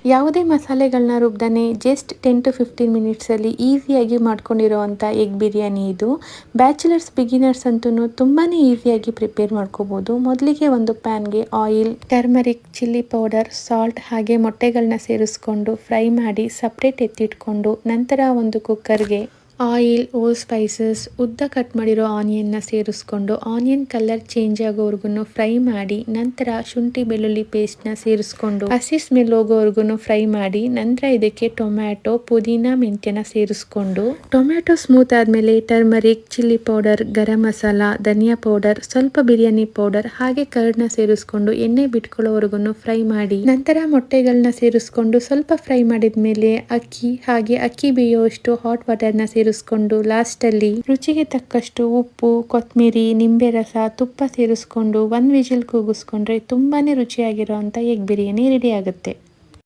ಯಾವುದೇ ಮಸಾಲೆಗಳನ್ನ ರುಬ್ದನೆ just 10 to 15 ಮಿನಿಟ್ಸಲ್ಲಿ ಈಸಿಯಾಗಿ ಮಾಡ್ಕೊಂಡಿರೋವಂಥ egg biryani ಇದು. ಬ್ಯಾಚುಲರ್ಸ್ ಬಿಗಿನರ್ಸ್ ಅಂತೂ ತುಂಬಾ ಈಸಿಯಾಗಿ ಪ್ರಿಪೇರ್ ಮಾಡ್ಕೋಬೋದು. ಮೊದಲಿಗೆ ಒಂದು ಪ್ಯಾನ್ಗೆ oil, turmeric, chilli powder, salt ಹಾಗೆ ಮೊಟ್ಟೆಗಳನ್ನ ಸೇರಿಸ್ಕೊಂಡು ಫ್ರೈ ಮಾಡಿ ಸಪ್ರೇಟ್ ಎತ್ತಿಟ್ಕೊಂಡು, ನಂತರ ಒಂದು ಕುಕ್ಕರ್ಗೆ ಆಯಿಲ್, ಓಲ್ ಸ್ಪೈಸಸ್, ಉದ್ದ ಕಟ್ ಮಾಡಿರೋ ಆನಿಯನ್ನ ಸೇರಿಸ್ಕೊಂಡು ಆನಿಯನ್ ಕಲರ್ ಚೇಂಜ್ ಆಗೋವರೆಗೂ ಫ್ರೈ ಮಾಡಿ, ನಂತರ ಶುಂಠಿ ಬೆಳ್ಳುಳ್ಳಿ ಪೇಸ್ಟ್ನ ಸೇರಿಸ್ಕೊಂಡು ಹಸಿ ಸ್ಮೆಲ್ ಹೋಗೋವರೆಗೂ ಫ್ರೈ ಮಾಡಿ, ನಂತರ ಇದಕ್ಕೆ ಟೊಮ್ಯಾಟೊ, ಪುದೀನ, ಮೆಂತ್ಯನ ಸೇರಿಸ್ಕೊಂಡು ಟೊಮ್ಯಾಟೊ ಸ್ಮೂತ್ ಆದಮೇಲೆ turmeric, chilli powder, garam masala, ಧನಿಯಾ ಪೌಡರ್, ಸ್ವಲ್ಪ ಬಿರಿಯಾನಿ ಪೌಡರ್ ಹಾಗೆ ಕರ್ಡ್ನ ಸೇರಿಸ್ಕೊಂಡು ಎಣ್ಣೆ ಬಿಟ್ಕೊಳ್ಳೋವರೆಗೂ ಫ್ರೈ ಮಾಡಿ, ನಂತರ ಮೊಟ್ಟೆಗಳನ್ನ ಸೇರಿಸ್ಕೊಂಡು ಸ್ವಲ್ಪ ಫ್ರೈ ಮಾಡಿದ್ಮೇಲೆ ಅಕ್ಕಿ ಬೇಯುವಷ್ಟು ಹಾಟ್ ವಾಟರ್ನ ಸೇರಿಸ್ಕೊಂಡು ಲಾಸ್ಟಲ್ಲಿ ರುಚಿಗೆ ತಕ್ಕಷ್ಟು ಉಪ್ಪು, ಕೊತ್ತಂಬರಿ, ನಿಂಬೆ ರಸ, ತುಪ್ಪ ಸೇರಿಸ್ಕೊಂಡು 1 ವಿಜಿಲ್ ಕೂಗಿಸ್ಕೊಂಡ್ರೆ ತುಂಬಾನೇ ರುಚಿಯಾಗಿರೋಂಥ ಎಗ್ ಬಿರಿಯಾನಿ ರೆಡಿ ಆಗುತ್ತೆ.